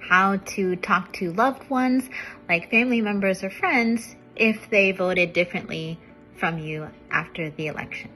how to talk to loved ones, like family members or friends, if they voted differently from you after the election.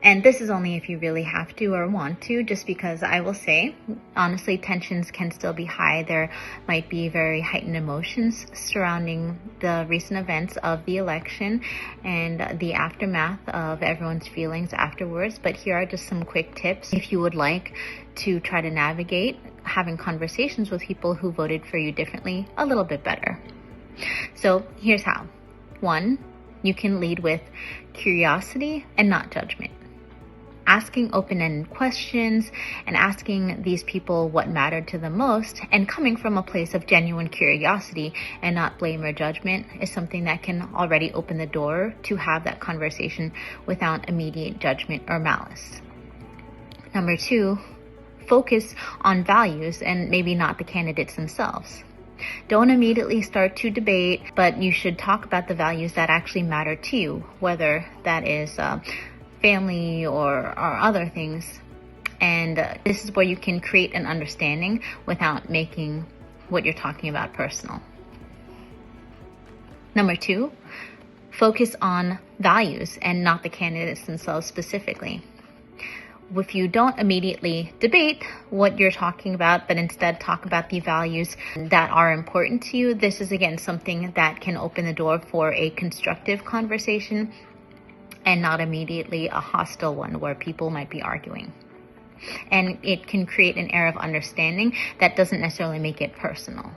And this is only if you really have to or want to, just because I will say, honestly, tensions can still be high. There might be very heightened emotions surrounding the recent events of the election and the aftermath of everyone's feelings afterwards. But here are just some quick tips if you would like to try to navigate having conversations with people who voted for you differently a little bit better. So here's how. 1, you can lead with curiosity and not judgment. Asking open-ended questions and asking these people what mattered to them most, and coming from a place of genuine curiosity and not blame or judgment, is something that can already open the door to have that conversation without immediate judgment or malice. Number 2, focus on values and maybe not the candidates themselves. Don't immediately start to debate, but you should talk about the values that actually matter to you, whether that is family or other things. And this is where you can create an understanding without making what you're talking about personal. Number 2, focus on values and not the candidates themselves specifically. If you don't immediately debate what you're talking about, but instead talk about the values that are important to you, this is again something that can open the door for a constructive conversation and not immediately a hostile one where people might be arguing. And it can create an air of understanding that doesn't necessarily make it personal.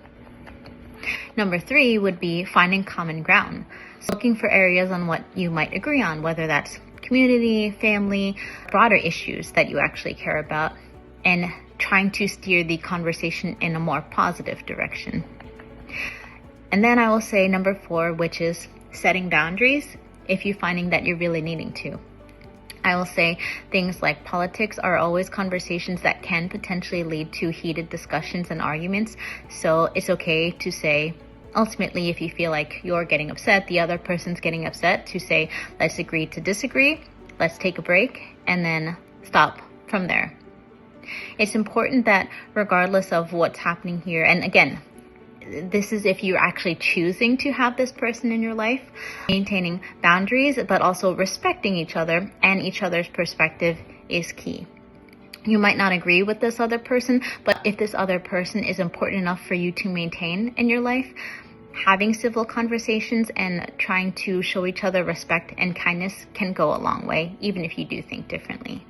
Number 3 would be finding common ground. So looking for areas on what you might agree on, whether that's community, family, broader issues that you actually care about, and trying to steer the conversation in a more positive direction. And then I will say number 4, which is setting boundaries if you're finding that you're really needing to. I will say things like politics are always conversations that can potentially lead to heated discussions and arguments. So it's okay to say, ultimately, if you feel like you're getting upset, the other person's getting upset, to say, let's agree to disagree, let's take a break, and then stop from there. It's important that regardless of what's happening here, and again, this is if you're actually choosing to have this person in your life, maintaining boundaries, but also respecting each other and each other's perspective is key. You might not agree with this other person, but if this other person is important enough for you to maintain in your life, having civil conversations and trying to show each other respect and kindness can go a long way, even if you do think differently.